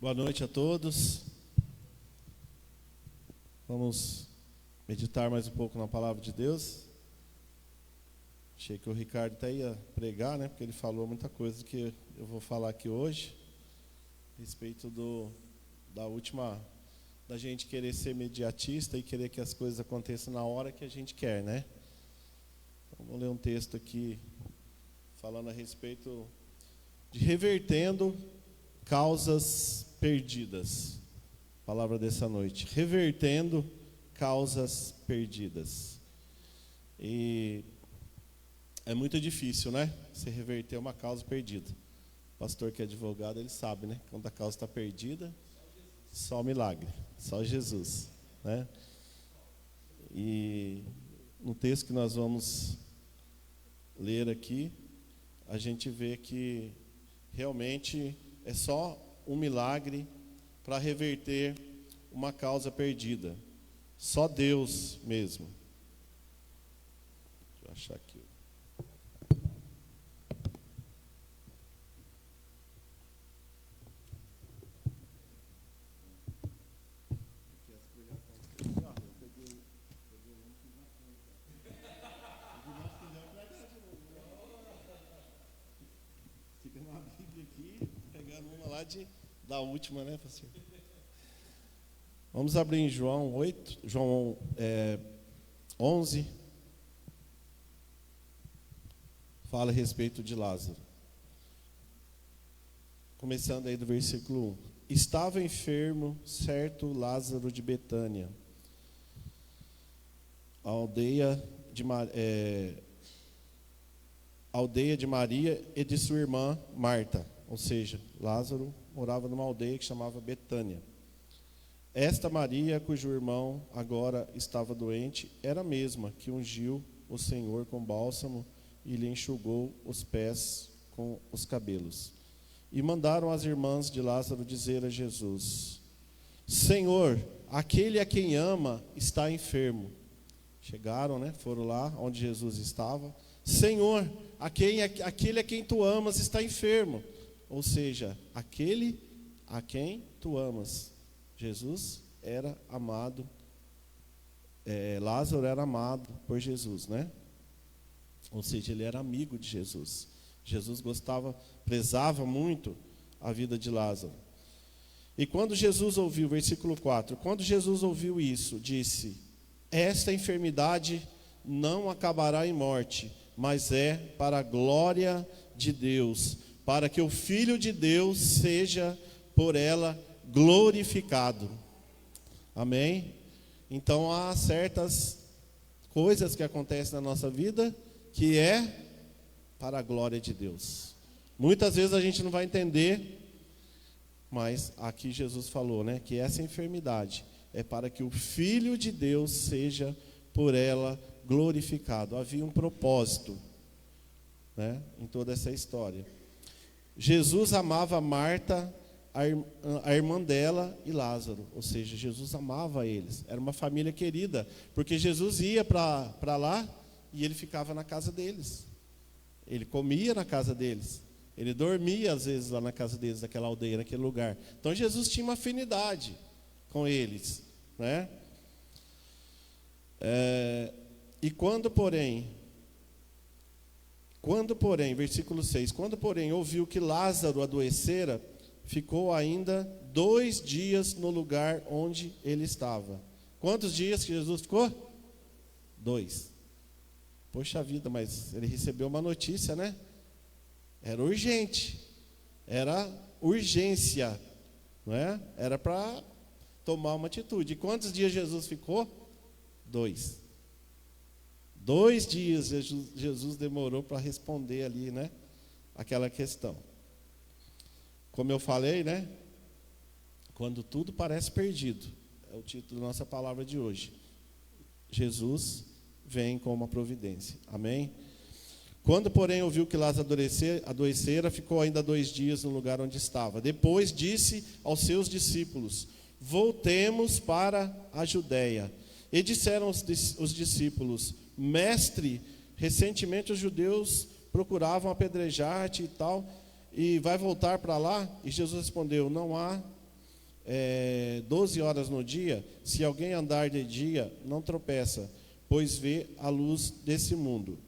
Boa noite a todos. Vamos meditar mais um pouco na palavra de Deus. Achei que o Ricardo até ia pregar, né? Porque ele falou muita coisa que eu vou falar aqui hoje, a respeito da gente querer ser imediatista e querer que as coisas aconteçam na hora que a gente quer, né? Então, vou ler um texto aqui falando a respeito de revertendo causas perdidas. Palavra dessa noite: revertendo causas perdidas. E é muito difícil, né? Você reverter uma causa perdida. O pastor que é advogado, ele sabe, né? Quando a causa está perdida, só milagre, só Jesus, né? E no texto que nós vamos ler aqui, a gente vê que realmente é só um milagre para reverter uma causa perdida. Só Deus mesmo. Deixa eu achar aqui. Fica na Bíblia aqui, pegando uma lá da última, né, pastor? Vamos abrir em João 11. Fala a respeito de Lázaro. Começando aí do versículo 1. Estava enfermo certo Lázaro de Betânia, a aldeia de Maria e de sua irmã Marta. Ou seja, Lázaro morava numa aldeia que chamava Betânia. Esta Maria, cujo irmão agora estava doente, era a mesma que ungiu o Senhor com bálsamo e lhe enxugou os pés com os cabelos. E mandaram as irmãs de Lázaro dizer a Jesus: Senhor, aquele a quem ama está enfermo. Chegaram, né? Foram lá onde Jesus estava. Senhor, aquele a quem tu amas está enfermo. Ou seja, aquele a quem tu amas. Jesus era amado, Lázaro era amado por Jesus, né? Ou seja, ele era amigo de Jesus. Jesus prezava muito a vida de Lázaro. E quando Jesus ouviu, versículo 4, quando Jesus ouviu isso, disse: esta enfermidade não acabará em morte, mas é para a glória de Deus, para que o Filho de Deus seja por ela glorificado. Amém? Então há certas coisas que acontecem na nossa vida que é para a glória de Deus. Muitas vezes a gente não vai entender, mas aqui Jesus falou, né, que essa enfermidade é para que o Filho de Deus seja por ela glorificado. Havia um propósito, né, em toda essa história. Jesus amava Marta, a irmã dela e Lázaro, ou seja, Jesus amava eles, era uma família querida, porque Jesus ia para lá e ele ficava na casa deles, ele comia na casa deles, ele dormia às vezes lá na casa deles, naquela aldeia, naquele lugar. Então Jesus tinha uma afinidade com eles, né? E quando porém, versículo 6, quando porém ouviu que Lázaro adoecera, ficou ainda 2 dias no lugar onde ele estava. Quantos dias que Jesus ficou? 2. Poxa vida, mas ele recebeu uma notícia, né? Era urgente. Era urgência, não é? Era para tomar uma atitude. E quantos dias Jesus ficou? 2. 2 dias Jesus demorou para responder ali, né? Aquela questão. Como eu falei, né? Quando tudo parece perdido, é o título da nossa palavra de hoje. Jesus vem com uma providência. Amém? Quando, porém, ouviu que Lázaro adoecera, ficou ainda 2 dias no lugar onde estava. Depois disse aos seus discípulos: voltemos para a Judéia. E disseram os discípulos: mestre, recentemente os judeus procuravam apedrejar-te e tal, e vai voltar para lá? E Jesus respondeu: não há 12 horas no dia, se alguém andar de dia, não tropeça, pois vê a luz desse mundo.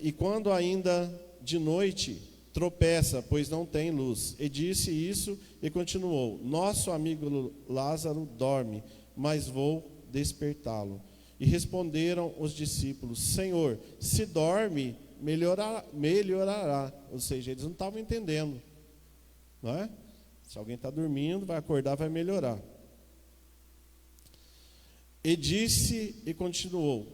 E quando ainda de noite, tropeça, pois não tem luz. E disse isso e continuou: nosso amigo Lázaro dorme, mas vou despertá-lo. E responderam os discípulos: Senhor, se dorme, melhorará. Ou seja, eles não estavam entendendo, não é? Se alguém está dormindo, vai acordar, vai melhorar. E disse e continuou,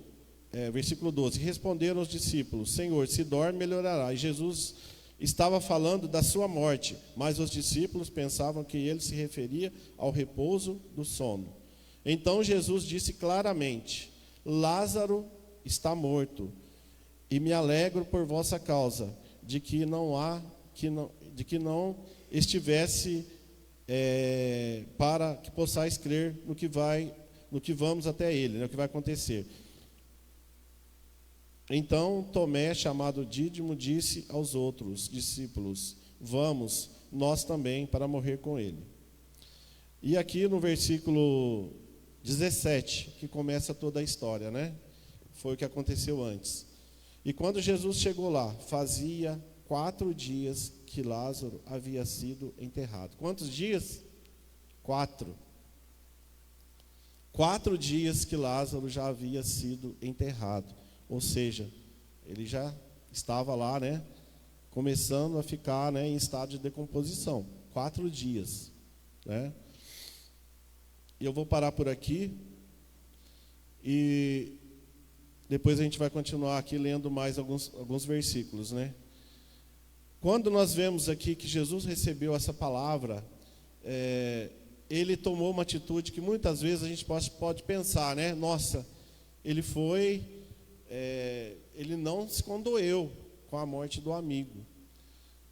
versículo 12: responderam os discípulos: Senhor, se dorme, melhorará. E Jesus estava falando da sua morte, mas os discípulos pensavam que ele se referia ao repouso do sono. Então Jesus disse claramente: Lázaro está morto, e me alegro por vossa causa, de que não estivesse para que possais crer no que vamos até ele, no que vai acontecer. Então Tomé, chamado Dídimo, disse aos outros discípulos: vamos, nós também, para morrer com ele. E aqui no versículo 17, que começa toda a história, né? Foi o que aconteceu antes. E quando Jesus chegou lá, fazia 4 dias que Lázaro havia sido enterrado. Quantos dias? 4. 4 dias que Lázaro já havia sido enterrado. Ou seja, ele já estava lá, né? Começando a ficar, né, em estado de decomposição. 4 dias, né? E eu vou parar por aqui. E depois a gente vai continuar aqui lendo mais alguns versículos, né? Quando nós vemos aqui que Jesus recebeu essa palavra, ele tomou uma atitude que muitas vezes a gente pode pensar, né? Nossa, ele não se condoeu com a morte do amigo.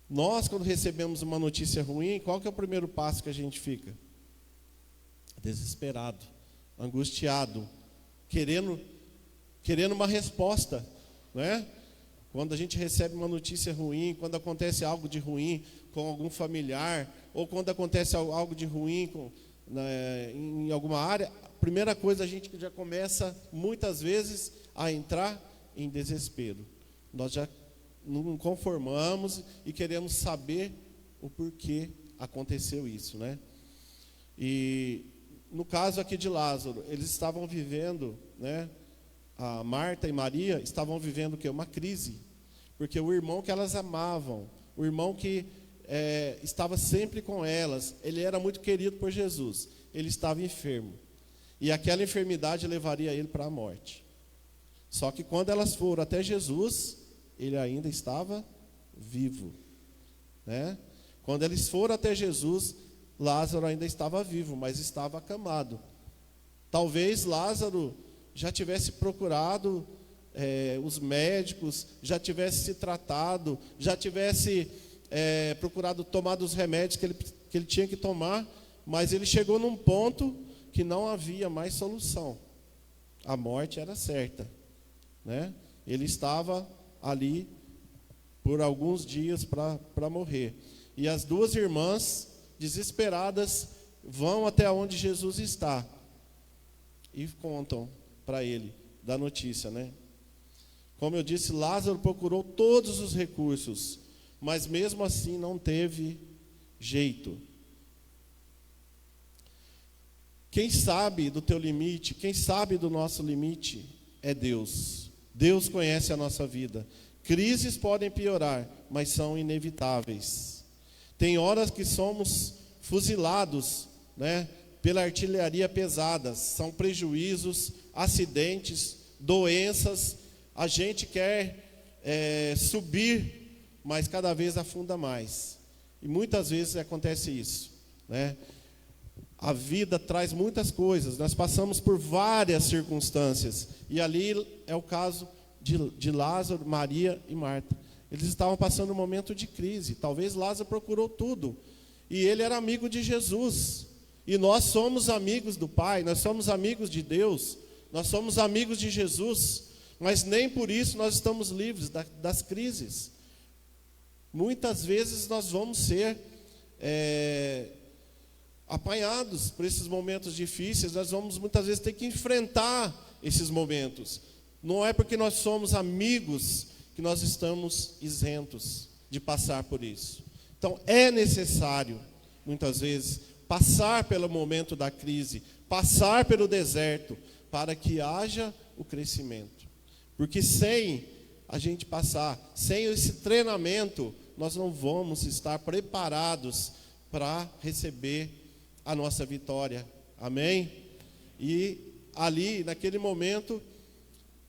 Nós, quando recebemos uma notícia ruim, qual que é o primeiro passo que a gente fica? Desesperado, angustiado, querendo uma resposta, né? Quando a gente recebe uma notícia ruim, quando acontece algo de ruim com algum familiar, ou quando acontece algo de ruim em alguma área, a primeira coisa a gente já começa, muitas vezes, a entrar em desespero. Nós já não conformamos e queremos saber o porquê aconteceu isso, né? E no caso aqui de Lázaro, eles estavam vivendo, né? A Marta e Maria estavam vivendo o quê? Uma crise. Porque o irmão que elas amavam, o irmão que estava sempre com elas, ele era muito querido por Jesus. Ele estava enfermo. E aquela enfermidade levaria ele para a morte. Só que quando elas foram até Jesus, ele ainda estava vivo, né? Quando eles foram até Jesus, Lázaro ainda estava vivo, mas estava acamado. Talvez Lázaro já tivesse procurado os médicos, já tivesse se tratado, já tivesse procurado tomar os remédios que ele tinha que tomar, mas ele chegou num ponto que não havia mais solução. A morte era certa, né? Ele estava ali por alguns dias para morrer. E as 2 irmãs, desesperadas, vão até onde Jesus está e contam para ele da notícia, né? Como eu disse, Lázaro procurou todos os recursos, mas mesmo assim não teve jeito. Quem sabe do teu limite, quem sabe do nosso limite é Deus. Deus conhece a nossa vida. Crises podem piorar, mas são inevitáveis. Tem horas que somos fuzilados, né, pela artilharia pesada. São prejuízos, acidentes, doenças. A gente quer subir, mas cada vez afunda mais. E muitas vezes acontece isso, né? A vida traz muitas coisas. Nós passamos por várias circunstâncias. E ali é o caso de Lázaro, Maria e Marta. Eles estavam passando um momento de crise. Talvez Lázaro procurou tudo. E ele era amigo de Jesus. E nós somos amigos do Pai, nós somos amigos de Deus, nós somos amigos de Jesus. Mas nem por isso nós estamos livres das crises. Muitas vezes nós vamos ser apanhados por esses momentos difíceis, nós vamos muitas vezes ter que enfrentar esses momentos. Não é porque nós somos amigos que nós estamos isentos de passar por isso. Então é necessário, muitas vezes, passar pelo momento da crise, passar pelo deserto, para que haja o crescimento. Porque sem a gente passar, sem esse treinamento, nós não vamos estar preparados para receber a nossa vitória. Amém? E ali, naquele momento,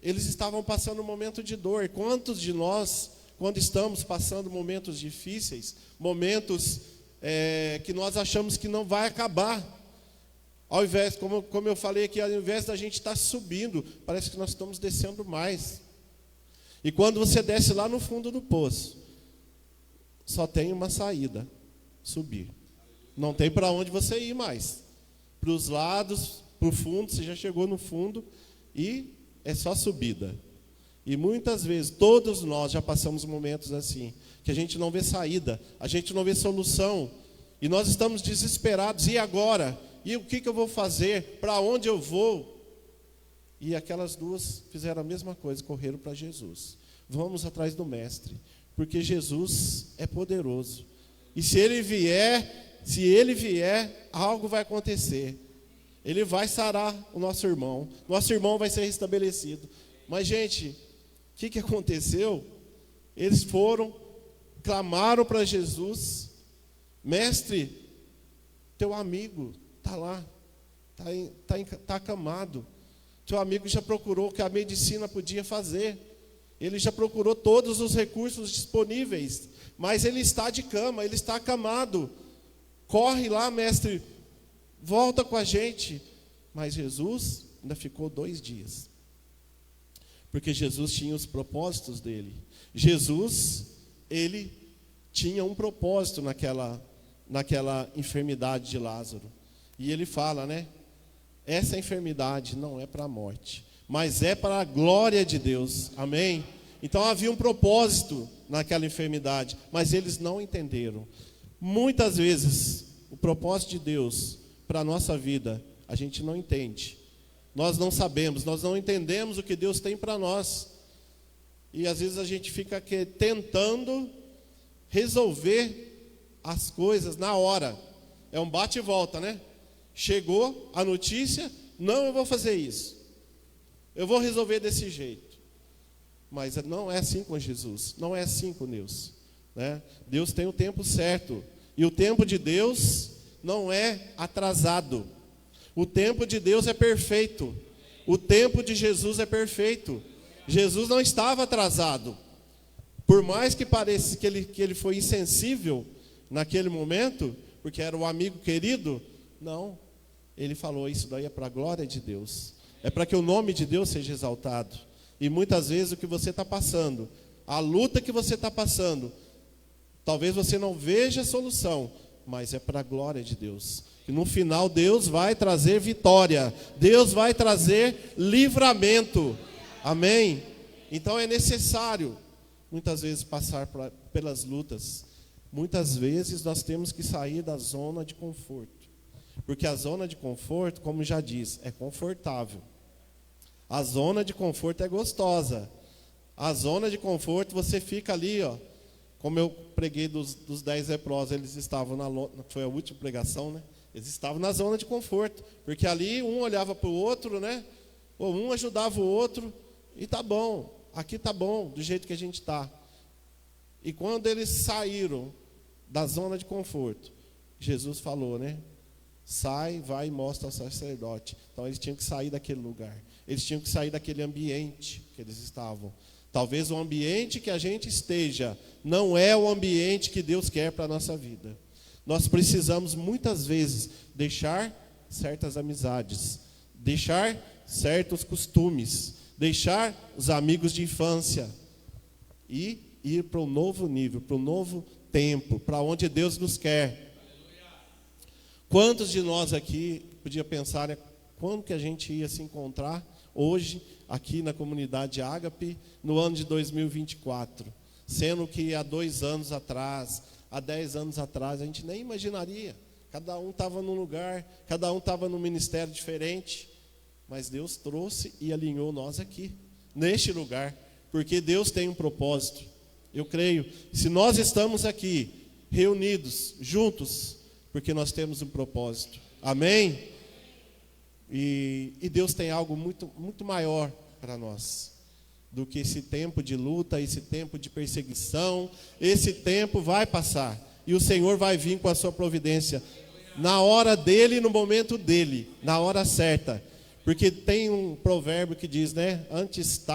eles estavam passando um momento de dor. Quantos de nós, quando estamos passando momentos difíceis, momentos que nós achamos que não vai acabar, ao invés, como eu falei aqui, ao invés da gente estar subindo, parece que nós estamos descendo mais. E quando você desce lá no fundo do poço, só tem uma saída: subir. Não tem para onde você ir mais. Para os lados, para o fundo, você já chegou no fundo e é só subida. E muitas vezes, todos nós já passamos momentos assim, que a gente não vê saída, a gente não vê solução, e nós estamos desesperados. E agora? E o que eu vou fazer? Para onde eu vou? E aquelas duas fizeram a mesma coisa, correram para Jesus. Vamos atrás do Mestre, porque Jesus é poderoso. E se Ele vier, algo vai acontecer. Ele vai sarar o nosso irmão vai ser restabelecido. Mas, gente, o que aconteceu? Eles foram, clamaram para Jesus: Mestre, teu amigo está lá, está acamado. Teu amigo já procurou o que a medicina podia fazer. Ele já procurou todos os recursos disponíveis, mas ele está de cama, ele está acamado. Corre lá, mestre, volta com a gente. Mas Jesus ainda ficou 2 dias. Porque Jesus tinha os propósitos dele. Jesus, ele tinha um propósito naquela enfermidade de Lázaro. E ele fala, né? Essa enfermidade não é para a morte, mas é para a glória de Deus. Amém? Então havia um propósito naquela enfermidade, mas eles não entenderam. Muitas vezes, o propósito de Deus para a nossa vida, a gente não entende. Nós não sabemos, nós não entendemos o que Deus tem para nós. E às vezes a gente fica aqui tentando resolver as coisas na hora. É um bate e volta, né? Chegou a notícia, não, eu vou fazer isso. Eu vou resolver desse jeito. Mas não é assim com Jesus, não é assim com Deus, né? Deus tem o tempo certo. E o tempo de Deus não é atrasado. O tempo de Deus é perfeito. O tempo de Jesus é perfeito. Jesus não estava atrasado. Por mais que pareça que ele foi insensível naquele momento, porque era o amigo querido, não. Ele falou: isso daí é para a glória de Deus. É para que o nome de Deus seja exaltado. E muitas vezes o que você está passando, a luta que você está passando, talvez você não veja a solução, mas é para a glória de Deus. E no final Deus vai trazer vitória. Deus vai trazer livramento. Amém? Então é necessário, muitas vezes, passar pelas lutas. Muitas vezes nós temos que sair da zona de conforto. Porque a zona de conforto, como já diz, é confortável. A zona de conforto é gostosa. A zona de conforto, você fica ali, ó. Como eu preguei dos 10 leprosos, eles estavam foi a última pregação, né? Eles estavam na zona de conforto. Porque ali um olhava para o outro, né? Ou um ajudava o outro. E tá bom, aqui tá bom, do jeito que a gente está. E quando eles saíram da zona de conforto, Jesus falou, né? Sai, vai e mostra ao sacerdote. Então eles tinham que sair daquele lugar. Eles tinham que sair daquele ambiente que eles estavam. Talvez o ambiente que a gente esteja não é o ambiente que Deus quer para a nossa vida. Nós precisamos muitas vezes deixar certas amizades, deixar certos costumes, deixar os amigos de infância e ir para um novo nível, para um novo tempo, para onde Deus nos quer. Quantos de nós aqui podia pensar, né, quando que a gente ia se encontrar hoje aqui na comunidade Ágape no ano de 2024, sendo que há 2 anos atrás, há 10 anos atrás, a gente nem imaginaria cada um estava num lugar, cada um estava num ministério diferente, mas Deus trouxe e alinhou nós aqui, neste lugar, porque Deus tem um propósito. Eu creio, se nós estamos aqui, reunidos, juntos, porque nós temos um propósito. Amém? E Deus tem algo muito, muito maior para nós do que esse tempo de luta, esse tempo de perseguição. Esse tempo vai passar e o Senhor vai vir com a sua providência na hora dele e no momento dele, na hora certa. Porque tem um provérbio que diz, né? Antes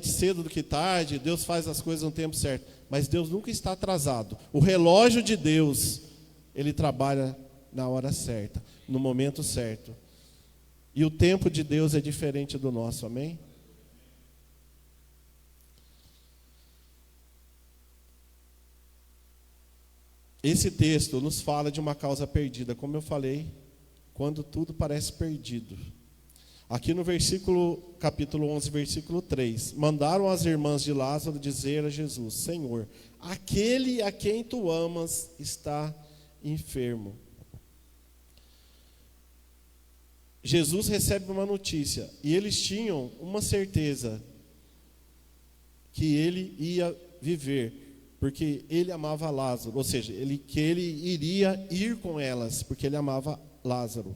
cedo do que tarde, Deus faz as coisas no tempo certo. Mas Deus nunca está atrasado. O relógio de Deus, ele trabalha na hora certa, no momento certo. E o tempo de Deus é diferente do nosso, amém? Esse texto nos fala de uma causa perdida, como eu falei, quando tudo parece perdido. Aqui no capítulo 11, versículo 3, mandaram as irmãs de Lázaro dizer a Jesus: Senhor, aquele a quem tu amas está enfermo. Jesus recebe uma notícia e eles tinham uma certeza que ele ia viver, porque ele amava Lázaro, ou seja, que ele iria ir com elas, porque ele amava Lázaro.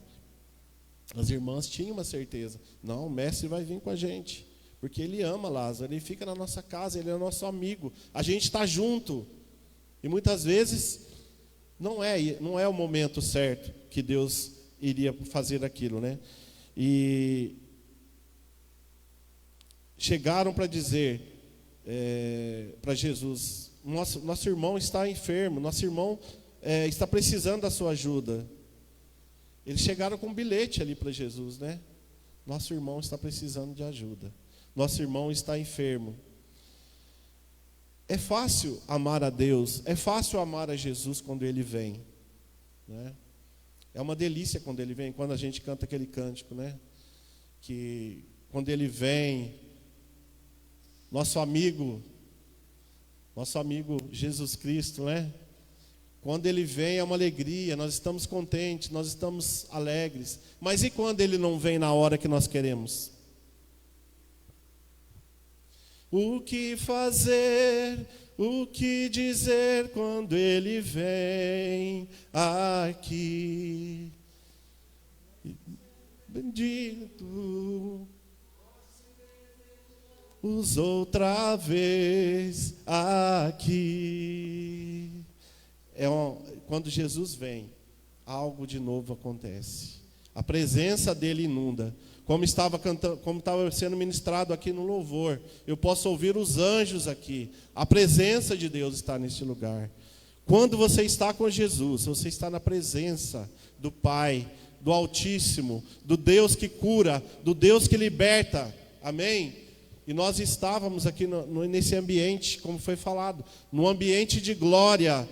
As irmãs tinham uma certeza: não, o mestre vai vir com a gente, porque ele ama Lázaro, ele fica na nossa casa, ele é nosso amigo, a gente está junto. E muitas vezes não é o momento certo que Deus iria fazer aquilo, né? E chegaram para dizer para Jesus: nosso irmão está enfermo, nosso irmão está precisando da sua ajuda. Eles chegaram com um bilhete ali para Jesus, né? Nosso irmão está precisando de ajuda, nosso irmão está enfermo. É fácil amar a Deus, é fácil amar a Jesus quando Ele vem, né? É uma delícia quando Ele vem, quando a gente canta aquele cântico, né? Que quando Ele vem, nosso amigo Jesus Cristo, né? Quando Ele vem é uma alegria, nós estamos contentes, nós estamos alegres. Mas e quando Ele não vem na hora que nós queremos? O que fazer, o que dizer quando Ele vem aqui? Bendito os outra vez aqui. Quando Jesus vem, algo de novo acontece. A presença dele inunda. Como estava sendo ministrado aqui no louvor, eu posso ouvir os anjos aqui. A presença de Deus está neste lugar. Quando você está com Jesus, você está na presença do Pai, do Altíssimo, do Deus que cura, do Deus que liberta. Amém? E nós estávamos aqui nesse ambiente, como foi falado, num ambiente de glória.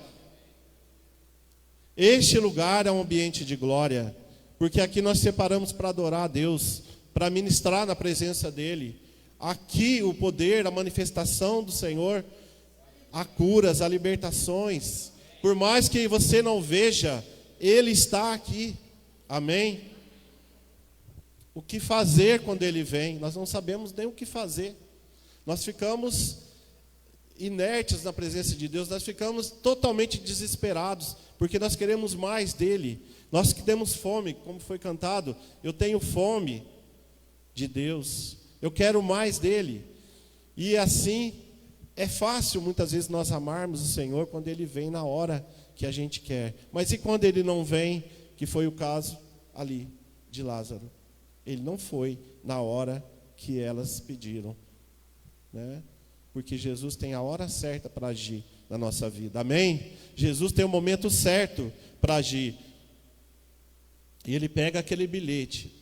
Este lugar é um ambiente de glória, porque aqui nós separamos para adorar a Deus, para ministrar na presença dEle. Aqui o poder, a manifestação do Senhor, há curas, há libertações. Por mais que você não veja, Ele está aqui. Amém? O que fazer quando Ele vem? Nós não sabemos nem o que fazer. Nós ficamos inertes na presença de Deus, nós ficamos totalmente desesperados, porque nós queremos mais dEle. Nós que temos fome, como foi cantado, eu tenho fome de Deus, eu quero mais dEle. E assim, é fácil muitas vezes nós amarmos o Senhor quando Ele vem na hora que a gente quer. Mas e quando Ele não vem, que foi o caso ali de Lázaro? Ele não foi na hora que elas pediram, né? Porque Jesus tem a hora certa para agir na nossa vida, amém? Jesus tem o momento certo para agir. E Ele pega aquele bilhete,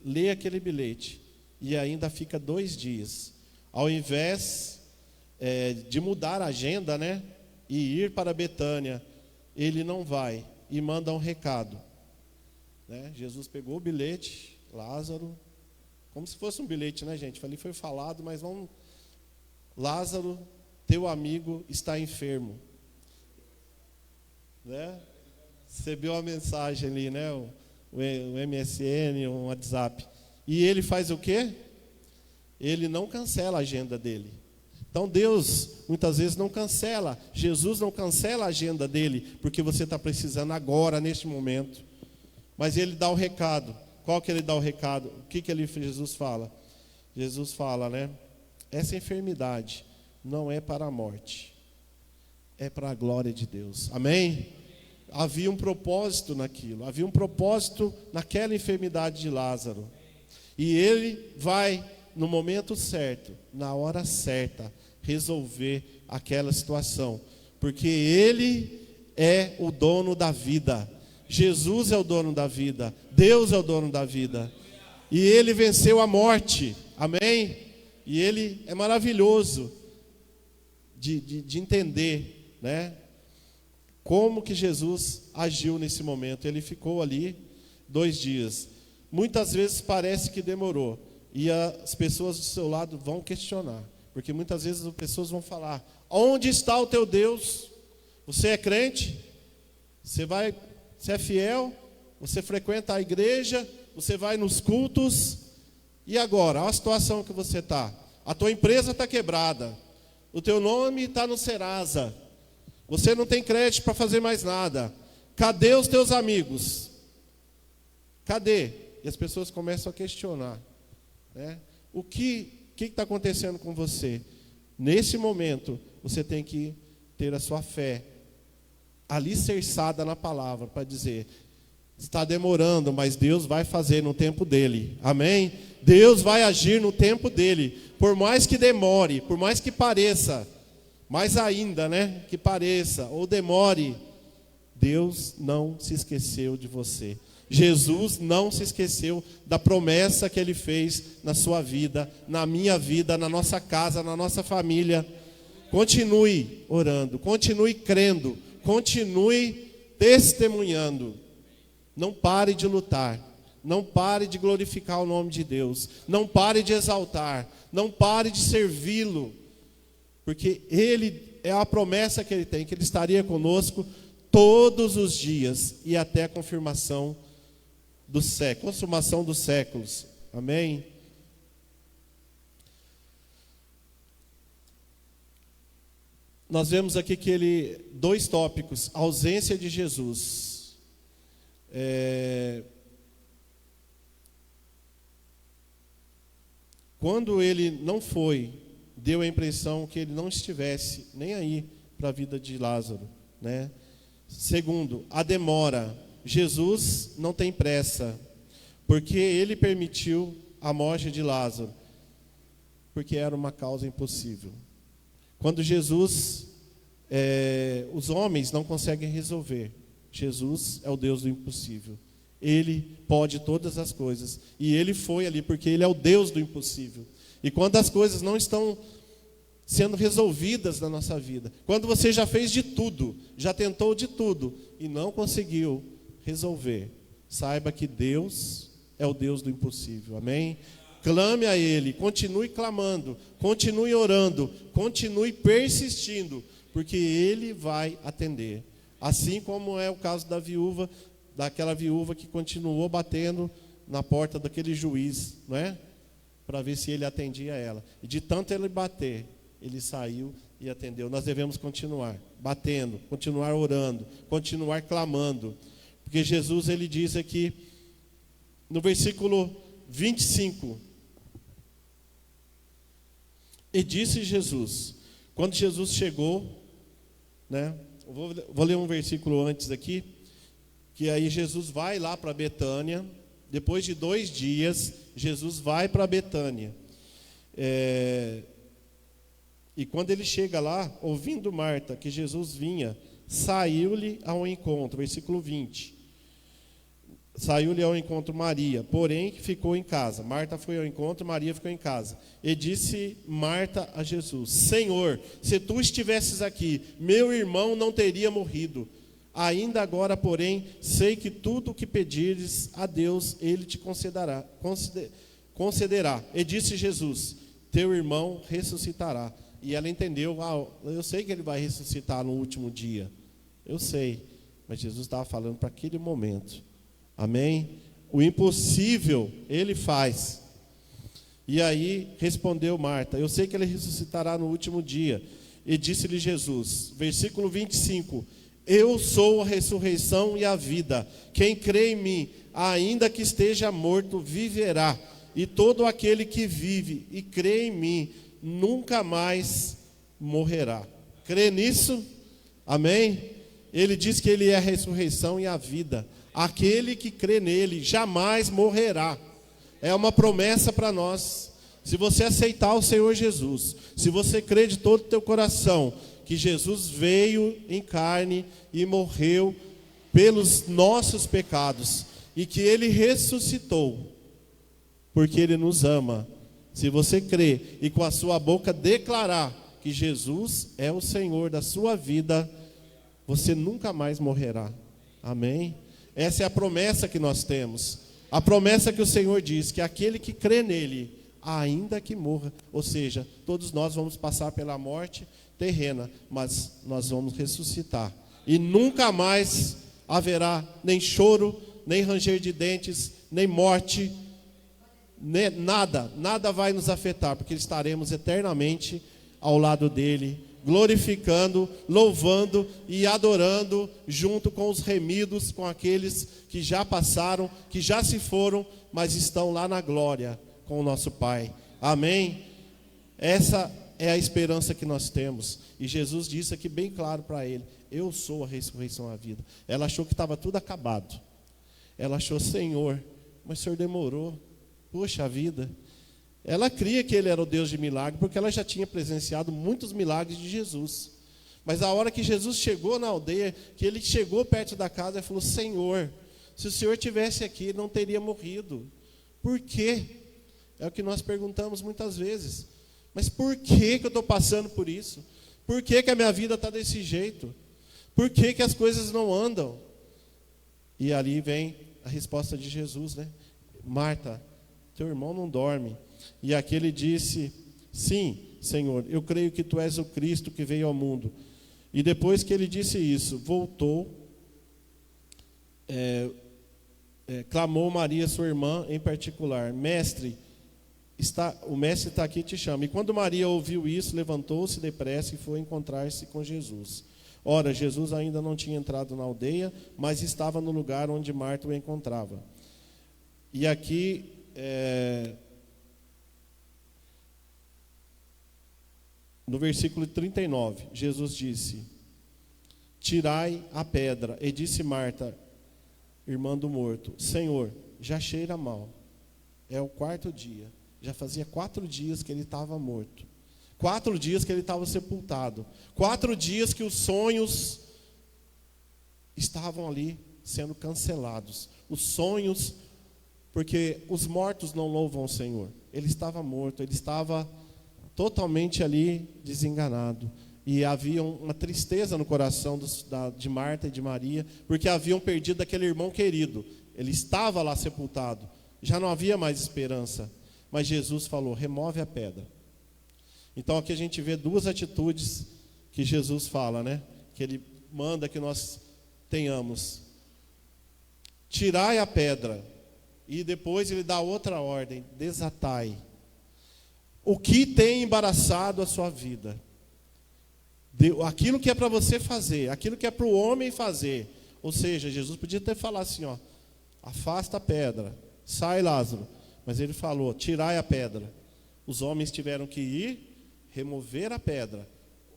lê aquele bilhete, e ainda fica 2 dias. Ao invés de mudar a agenda, né, e ir para Betânia, Ele não vai e manda um recado, né? Jesus pegou o bilhete, Lázaro, como se fosse um bilhete, né, gente? Ali foi falado, mas vamos... Lázaro, teu amigo, está enfermo. né? Recebeu uma mensagem ali, né? O MSN, um WhatsApp. E ele faz o quê? Ele não cancela a agenda dele. Então Deus, muitas vezes, não cancela. Jesus não cancela a agenda dele, porque você está precisando agora, neste momento. Mas ele dá o recado. Qual que ele dá o recado? O que Jesus fala? Jesus fala, né? Essa enfermidade não é para a morte, é para a glória de Deus. Amém? Havia um propósito naquilo, havia um propósito naquela enfermidade de Lázaro. E ele vai, no momento certo, na hora certa, resolver aquela situação. Porque ele é o dono da vida. Jesus é o dono da vida. Deus é o dono da vida. E ele venceu a morte. Amém? E ele é maravilhoso de entender, né? Como que Jesus agiu nesse momento. Ele ficou ali 2 dias. Muitas vezes parece que demorou. E as pessoas do seu lado vão questionar. Porque muitas vezes as pessoas vão falar: onde está o teu Deus? Você é crente? Você é fiel? Você frequenta a igreja? Você vai nos cultos? E agora? Olha a situação que você está. A tua empresa está quebrada. O teu nome está no Serasa. Você não tem crédito para fazer mais nada. Cadê os teus amigos? Cadê? E as pessoas começam a questionar, né? O que está acontecendo com você? Nesse momento, você tem que ter a sua fé alicerçada na palavra, para dizer: está demorando, mas Deus vai fazer no tempo dele. Amém? Deus vai agir no tempo dele. Por mais que demore, por mais que pareça, mais ainda, né? Que pareça ou demore, Deus não se esqueceu de você. Jesus não se esqueceu da promessa que ele fez na sua vida, na minha vida, na nossa casa, na nossa família. Continue orando, continue crendo, continue testemunhando. Não pare de lutar, não pare de glorificar o nome de Deus, não pare de exaltar, não pare de servi-lo, porque ele é a promessa que ele tem, que ele estaria conosco todos os dias e até a consumação dos séculos. Amém? Nós vemos aqui que 2 tópicos: ausência de Jesus. Quando ele não foi, deu a impressão que ele não estivesse nem aí para a vida de Lázaro, né? Segundo, a demora. Jesus não tem pressa, porque ele permitiu a morte de Lázaro, porque era uma causa impossível. Quando Jesus, os homens não conseguem resolver, Jesus é o Deus do impossível. Ele pode todas as coisas, e ele foi ali porque ele é o Deus do impossível. E quando as coisas não estão sendo resolvidas na nossa vida, quando você já fez de tudo, já tentou de tudo e não conseguiu resolver, saiba que Deus é o Deus do impossível. Amém? Clame a Ele, continue clamando, continue orando, continue persistindo, porque Ele vai atender. Assim como é o caso daquela viúva que continuou batendo na porta daquele juiz, não é? Para ver se ele atendia ela. E de tanto ele bater, ele saiu e atendeu. Nós devemos continuar batendo, continuar orando, continuar clamando. Porque Jesus, ele diz aqui, no versículo 25, e disse Jesus, quando Jesus chegou, né? Vou ler um versículo antes aqui, que aí Jesus vai lá para Betânia. Depois de 2 dias, Jesus vai para Betânia. E quando ele chega lá, ouvindo Marta que Jesus vinha, saiu-lhe ao encontro, versículo 20. Saiu-lhe ao encontro Maria, porém ficou em casa. Marta foi ao encontro, Maria ficou em casa. E disse Marta a Jesus: Senhor, se tu estivesses aqui, meu irmão não teria morrido. Ainda agora, porém, sei que tudo o que pedires a Deus, Ele te concederá. E disse Jesus: teu irmão ressuscitará. E ela entendeu: eu sei que ele vai ressuscitar no último dia. Eu sei. Mas Jesus estava falando para aquele momento. Amém? O impossível Ele faz. E aí respondeu Marta: eu sei que Ele ressuscitará no último dia. E disse-lhe Jesus, versículo 25: eu sou a ressurreição e a vida. Quem crê em mim, ainda que esteja morto, viverá. E todo aquele que vive e crê em mim, nunca mais morrerá. Crê nisso? Amém? Ele diz que Ele é a ressurreição e a vida. Aquele que crê nele jamais morrerá. É uma promessa para nós. Se você aceitar o Senhor Jesus, se você crer de todo o teu coração que Jesus veio em carne e morreu pelos nossos pecados e que Ele ressuscitou, porque Ele nos ama. Se você crer e com a sua boca declarar que Jesus é o Senhor da sua vida, você nunca mais morrerá. Amém? Essa é a promessa que nós temos. A promessa que o Senhor diz, que aquele que crê nele, ainda que morra, ou seja, todos nós vamos passar pela morte terrena, mas nós vamos ressuscitar. E nunca mais haverá nem choro, nem ranger de dentes, nem morte, nada vai nos afetar, porque estaremos eternamente ao lado dele, glorificando, louvando e adorando, junto com os remidos, com aqueles que já passaram, que já se foram, mas estão lá na glória com o nosso Pai. Amém? Essa é a esperança que nós temos. E Jesus disse aqui bem claro para ele: eu sou a ressurreição e a vida. Ela achou que estava tudo acabado. Ela achou: Senhor, mas o Senhor demorou. Poxa vida. Ela cria que Ele era o Deus de milagre, porque ela já tinha presenciado muitos milagres de Jesus. Mas a hora que Jesus chegou na aldeia, que Ele chegou perto da casa, Ele falou: Senhor, se o Senhor estivesse aqui, Ele não teria morrido. Por quê? É o que nós perguntamos muitas vezes. Mas por que eu estou passando por isso? Por que a minha vida está desse jeito? Por que as coisas não andam? E ali vem a resposta de Jesus, né? Marta, teu irmão não dorme. E aqui ele disse: sim, Senhor, eu creio que tu és o Cristo que veio ao mundo. E depois que ele disse isso, voltou, clamou Maria, sua irmã, em particular: Mestre, o mestre está aqui e te chama. E quando Maria ouviu isso, levantou-se depressa e foi encontrar-se com Jesus. Ora, Jesus ainda não tinha entrado na aldeia, mas estava no lugar onde Marta o encontrava. E aqui no versículo 39, Jesus disse: tirai a pedra. E disse Marta, irmã do morto: Senhor, já cheira mal. É o 4º dia. Já fazia 4 dias que ele estava morto. 4 dias que ele estava sepultado. 4 dias que os sonhos estavam ali sendo cancelados. Os sonhos, porque os mortos não louvam o Senhor. Ele estava morto, ele estava totalmente ali desenganado. E havia uma tristeza no coração de Marta e de Maria, porque haviam perdido aquele irmão querido. Ele estava lá sepultado. Já não havia mais esperança. Mas Jesus falou: remove a pedra. Então aqui a gente vê 2 atitudes que Jesus fala, né? Que Ele manda que nós tenhamos. Tirai a pedra. E depois Ele dá outra ordem: desatai. O que tem embaraçado a sua vida? Aquilo que é para você fazer, aquilo que é para o homem fazer. Ou seja, Jesus podia ter falado assim, ó: afasta a pedra, sai, Lázaro. Mas Ele falou: tirai a pedra. Os homens tiveram que ir, remover a pedra.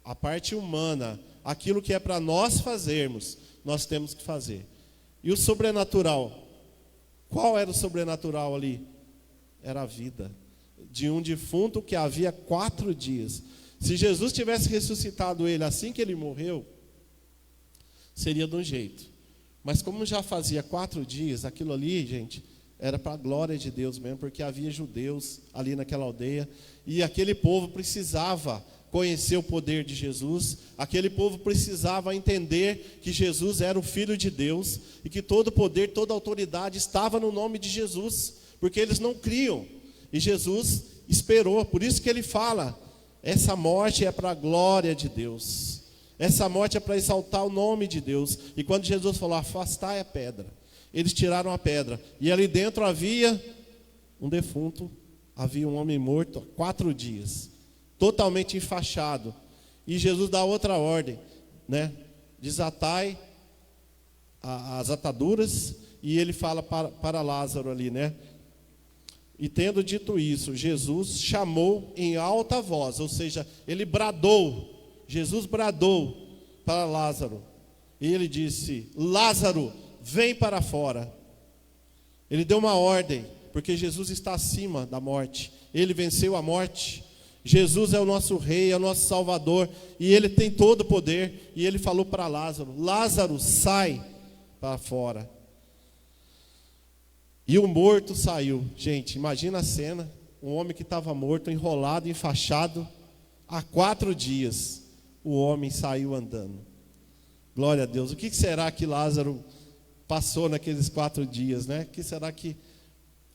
A parte humana, aquilo que é para nós fazermos, nós temos que fazer. E o sobrenatural? Qual era o sobrenatural ali? Era a vida de um defunto que havia 4 dias. Se Jesus tivesse ressuscitado ele assim que ele morreu, seria de um jeito. Mas como já fazia 4 dias, aquilo ali, gente, era para a glória de Deus mesmo, porque havia judeus ali naquela aldeia, e aquele povo precisava conhecer o poder de Jesus, aquele povo precisava entender que Jesus era o Filho de Deus, e que todo o poder, toda a autoridade estava no nome de Jesus, porque eles não criam, e Jesus esperou. Por isso que ele fala: essa morte é para a glória de Deus, Essa morte é para exaltar o nome de Deus. E quando Jesus falou, afastai a pedra, eles tiraram a pedra. E ali dentro havia um defunto, havia um homem morto há 4 dias, totalmente enfaixado. E Jesus dá outra ordem, né? Desatai as ataduras. E ele fala para Lázaro ali, né? E tendo dito isso, Jesus chamou em alta voz, ou seja, ele bradou, Jesus bradou para Lázaro. E ele disse, Lázaro, vem para fora. Ele deu uma ordem, porque Jesus está acima da morte. Ele venceu a morte. Jesus é o nosso rei, é o nosso salvador, e ele tem todo o poder. E ele falou para Lázaro, Lázaro, sai para fora. E o morto saiu. Gente, imagina a cena, um homem que estava morto, enrolado, enfaixado, há 4 dias, o homem saiu andando. Glória a Deus. O que será que Lázaro passou naqueles 4 dias, né? Que será que...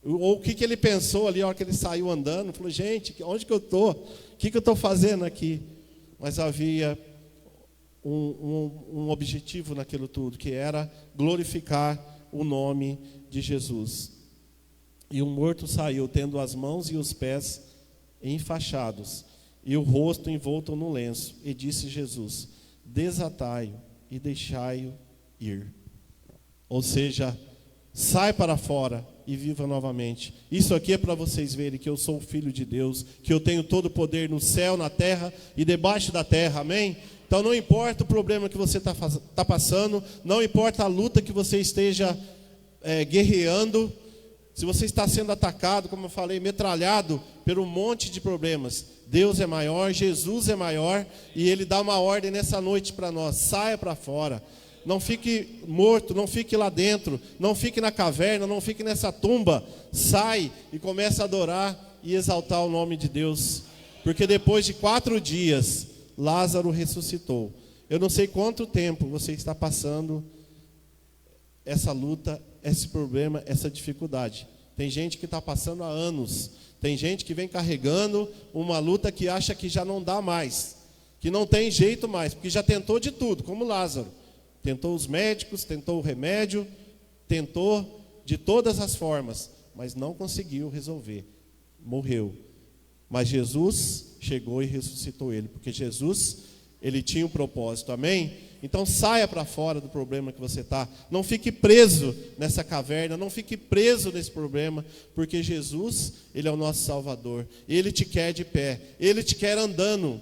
Ou o que ele pensou ali, a hora que ele saiu andando? Falou, gente, onde que eu estou? O que eu estou fazendo aqui? Mas havia um objetivo naquilo tudo, que era glorificar o nome de Jesus. E o morto saiu, tendo as mãos e os pés enfaixados, e o rosto envolto no lenço. E disse Jesus, desatai-o e deixai-o ir. Ou seja, sai para fora e viva novamente. Isso aqui é para vocês verem que eu sou o Filho de Deus, que eu tenho todo o poder no céu, na terra e debaixo da terra, amém? Então não importa o problema que você está passando, não importa a luta que você esteja guerreando, se você está sendo atacado, como eu falei, metralhado por um monte de problemas, Deus é maior, Jesus é maior, e Ele dá uma ordem nessa noite para nós, saia para fora. Não fique morto, não fique lá dentro, não fique na caverna, não fique nessa tumba. Sai e comece a adorar e exaltar o nome de Deus. Porque depois de 4 dias, Lázaro ressuscitou. Eu não sei quanto tempo você está passando essa luta, esse problema, essa dificuldade. Tem gente que está passando há anos. Tem gente que vem carregando uma luta que acha que já não dá mais, que não tem jeito mais, porque já tentou de tudo, como Lázaro. Tentou os médicos, tentou o remédio, tentou de todas as formas, mas não conseguiu resolver. Morreu. Mas Jesus chegou e ressuscitou ele, porque Jesus, ele tinha um propósito, amém? Então saia para fora do problema que você está. Não fique preso nessa caverna, não fique preso nesse problema, porque Jesus, ele é o nosso Salvador. Ele te quer de pé, ele te quer andando.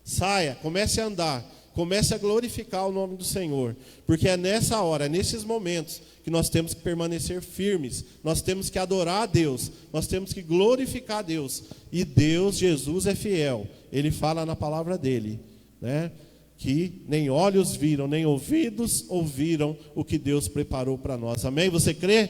Saia, comece a andar. Comece a glorificar o nome do Senhor, porque é nessa hora, é nesses momentos que nós temos que permanecer firmes, nós temos que adorar a Deus, nós temos que glorificar a Deus. E Deus, Jesus é fiel, Ele fala na palavra dEle, né? Que nem olhos viram, nem ouvidos ouviram o que Deus preparou para nós, amém? Você crê?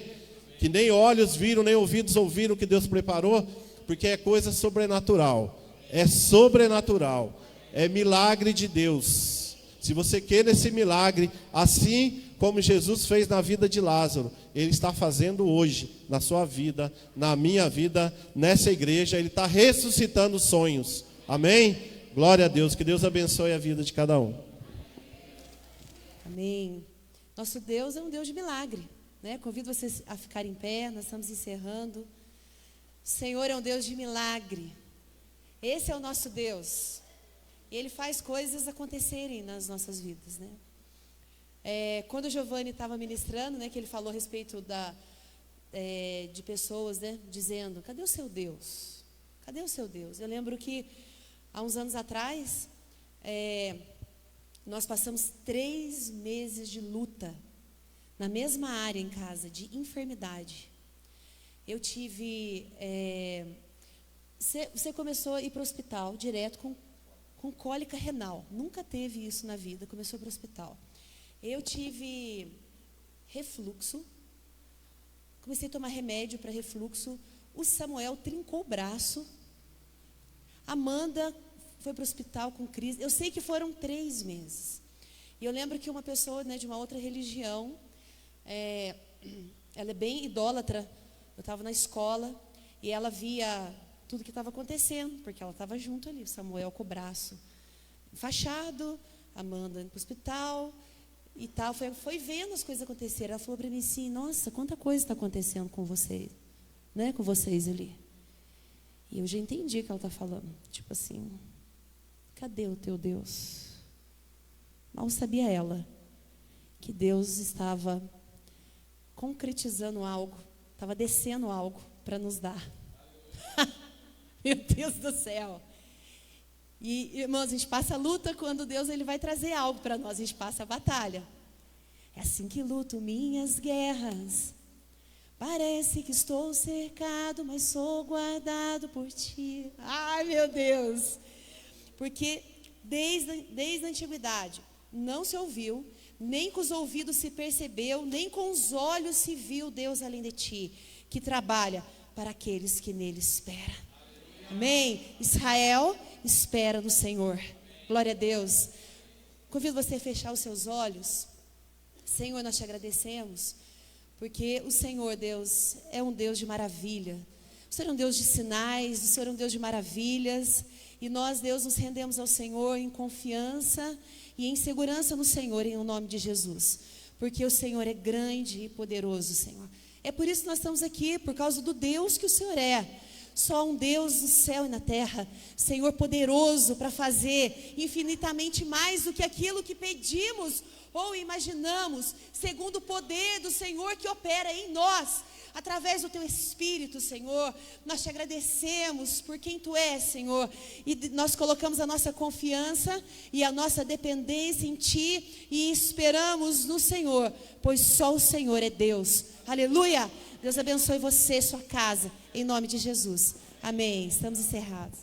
Que nem olhos viram, nem ouvidos ouviram o que Deus preparou? Porque é coisa sobrenatural, é sobrenatural. É milagre de Deus. Se você quer esse milagre, assim como Jesus fez na vida de Lázaro, Ele está fazendo hoje, na sua vida, na minha vida, nessa igreja. Ele está ressuscitando sonhos. Amém? Glória a Deus. Que Deus abençoe a vida de cada um. Amém. Nosso Deus é um Deus de milagre, né? Convido vocês a ficar em pé, nós estamos encerrando. O Senhor é um Deus de milagre. Esse é o nosso Deus. E Ele faz coisas acontecerem nas nossas vidas, né? Quando o Giovanni estava ministrando, né, que ele falou a respeito de pessoas, né, dizendo, cadê o seu Deus? Cadê o seu Deus? Eu lembro que há uns anos atrás, nós passamos 3 meses de luta na mesma área em casa, de enfermidade. Eu tive... Você começou a ir para o hospital direto com cólica renal. Nunca teve isso na vida, começou para o hospital. Eu tive refluxo, comecei a tomar remédio para refluxo. O Samuel trincou o braço. Amanda foi para o hospital com crise. Eu sei que foram 3 meses. E eu lembro que uma pessoa, né, de uma outra religião, ela é bem idólatra. Eu estava na escola e ela via tudo que estava acontecendo, porque ela estava junto ali, o Samuel com o braço enfaixado, Amanda indo para o hospital e tal, foi vendo as coisas acontecerem. Ela falou para mim assim, nossa, quanta coisa está acontecendo com vocês, né, com vocês ali. E eu já entendi o que ela está falando. Tipo assim, cadê o teu Deus? Mal sabia ela que Deus estava concretizando algo, estava descendo algo para nos dar. Meu Deus do céu. E, irmãos, a gente passa a luta quando Deus ele vai trazer algo para nós, a gente passa a batalha. É assim que luto minhas guerras. Parece que estou cercado, mas sou guardado por ti. Ai, meu Deus. Porque desde a antiguidade não se ouviu, nem com os ouvidos se percebeu, nem com os olhos se viu Deus além de ti, que trabalha para aqueles que nele esperam. Amém? Israel espera no Senhor. Glória a Deus. Convido você a fechar os seus olhos. Senhor, nós te agradecemos, porque o Senhor, Deus, é um Deus de maravilha. O Senhor é um Deus de sinais, o Senhor é um Deus de maravilhas. E nós, Deus, nos rendemos ao Senhor em confiança e em segurança no Senhor, em nome de Jesus. Porque o Senhor é grande e poderoso, Senhor. É por isso que nós estamos aqui, por causa do Deus que o Senhor é. Só um Deus no céu e na terra, Senhor poderoso para fazer infinitamente mais do que aquilo que pedimos ou imaginamos, segundo o poder do Senhor que opera em nós, através do Teu Espírito, Senhor. Nós te agradecemos por quem Tu és, Senhor, e nós colocamos a nossa confiança e a nossa dependência em Ti e esperamos no Senhor, pois só o Senhor é Deus. Aleluia! Deus abençoe você, sua casa, em nome de Jesus. Amém. Estamos encerrados.